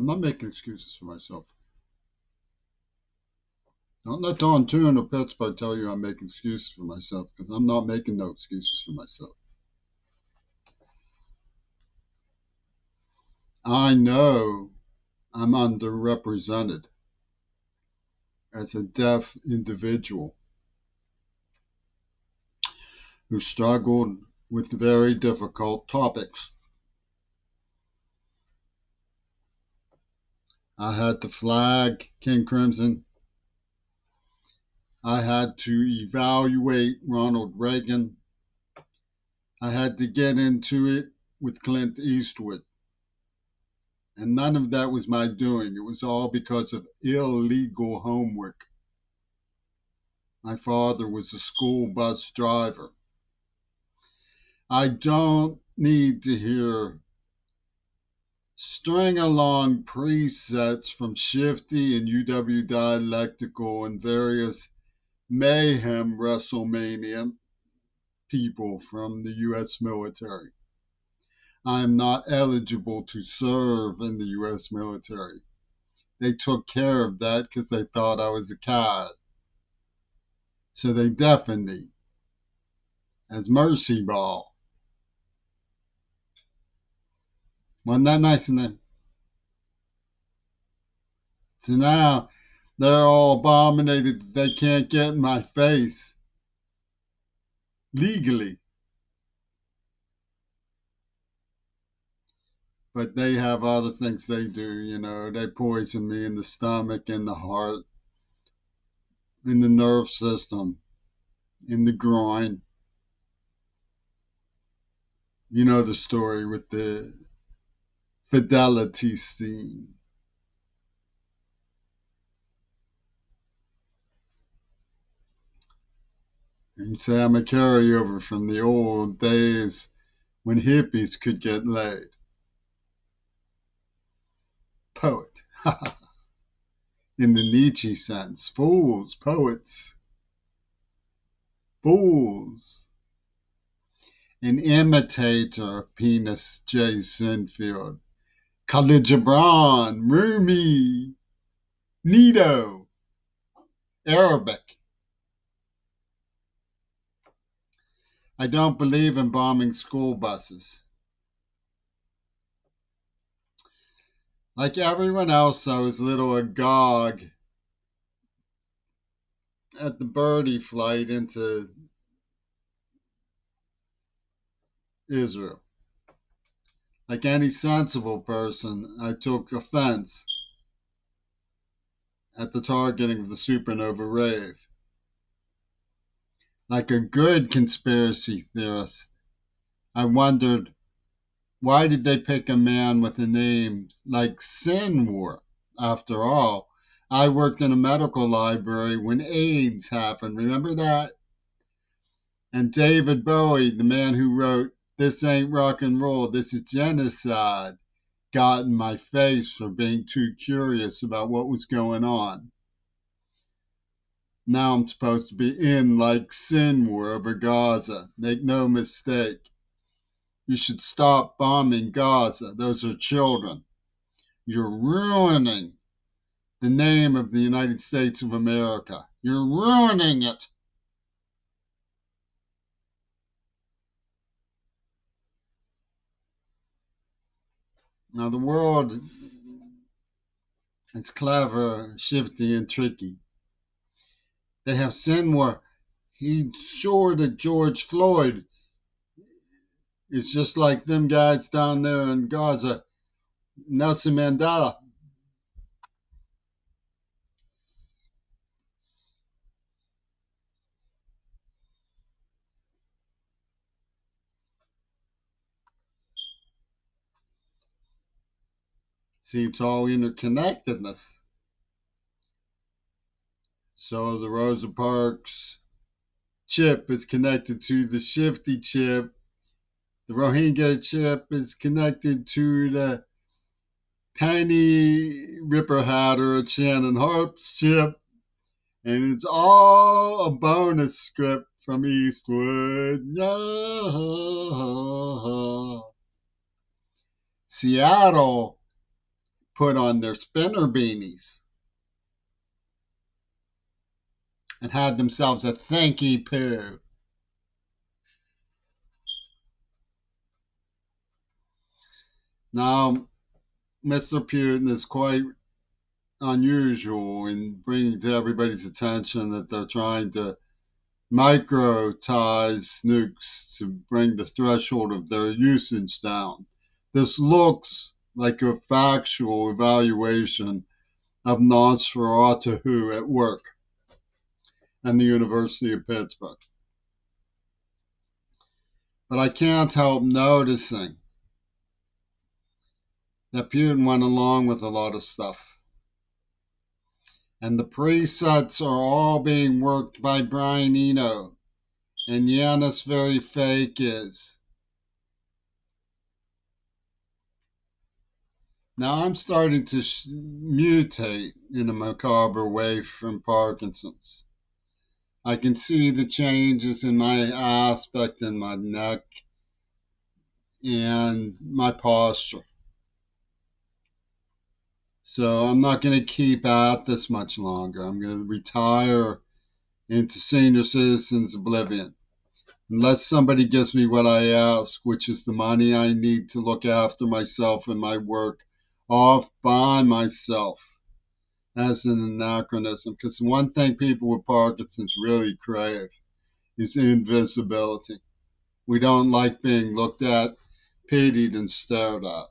I'm not making excuses for myself. Don't let Don Toon or Pittsburgh tell you I'm making excuses for myself, because I'm not making no excuses for myself. I know I'm underrepresented as a deaf individual who struggled with very difficult topics. I had to flag King Crimson. I had to evaluate Ronald Reagan. I had to get into it with Clint Eastwood. And none of that was my doing. It was all because of illegal homework. My father was a school bus driver. I don't need to hear string along presets from Shifty and UW Dialectical and various mayhem WrestleMania people from the U.S. military. I am not eligible to serve in the U.S. military. They took care of that because they thought I was a cad. So they deafened me as Mercy Ball. Wasn't that nice of them? So now they're all abominated that they can't get in my face legally. But they have other things they do, you know. They poison me in the stomach, in the heart, in the nerve system, in the groin. You know the story with the fidelity scene. And you say I'm a carryover from the old days when hippies could get laid. Poet. In the Nietzsche sense. Fools, poets. Fools. An imitator of Penis J. Sinfield. Khalid Gibran, Rumi, Nito, Arabic. I don't believe in bombing school buses. Like everyone else, I was a little agog at the birdie flight into Israel. Like any sensible person, I took offense at the targeting of the supernova rave. Like a good conspiracy theorist, I wondered, why did they pick a man with a name like Sinwar? After all, I worked in a medical library when AIDS happened. Remember that? And David Bowie, the man who wrote This Ain't Rock and Roll, This is Genocide, got in my face for being too curious about what was going on. Now I'm supposed to be in like Sinwar over Gaza. Make no mistake. You should stop bombing Gaza. Those are children. You're ruining the name of the United States of America. You're ruining it. Now, the world is clever, shifty, and tricky. They have Sinwar. He's sure that George Floyd is just like them guys down there in Gaza. Nelson Mandela. See, it's all interconnectedness. So the Rosa Parks chip is connected to the Shifty chip. The Rohingya chip is connected to the Tiny Ripper Hatter Shannon Harp's chip. And it's all a bonus script from Eastwood. Seattle put on their spinner beanies and had themselves a thinky poo. Now, Mr. Putin is quite unusual in bringing to everybody's attention that they're trying to microtize nukes to bring the threshold of their usage down. This looks like a factual evaluation of Nosferatu at work and the University of Pittsburgh. But I can't help noticing that Putin went along with a lot of stuff. And the presets are all being worked by Brian Eno. And Yanis Very Fake is. Now I'm starting to mutate in a macabre way from Parkinson's. I can see the changes in my aspect in my neck and my posture. So I'm not going to keep at this much longer. I'm going to retire into senior citizens oblivion. Unless somebody gives me what I ask, which is the money I need to look after myself and my work off by myself as an anachronism. Because one thing people with Parkinson's really crave is invisibility. We don't like being looked at, pitied, and stared at.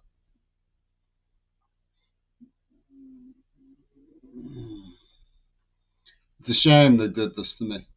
It's a shame they did this to me.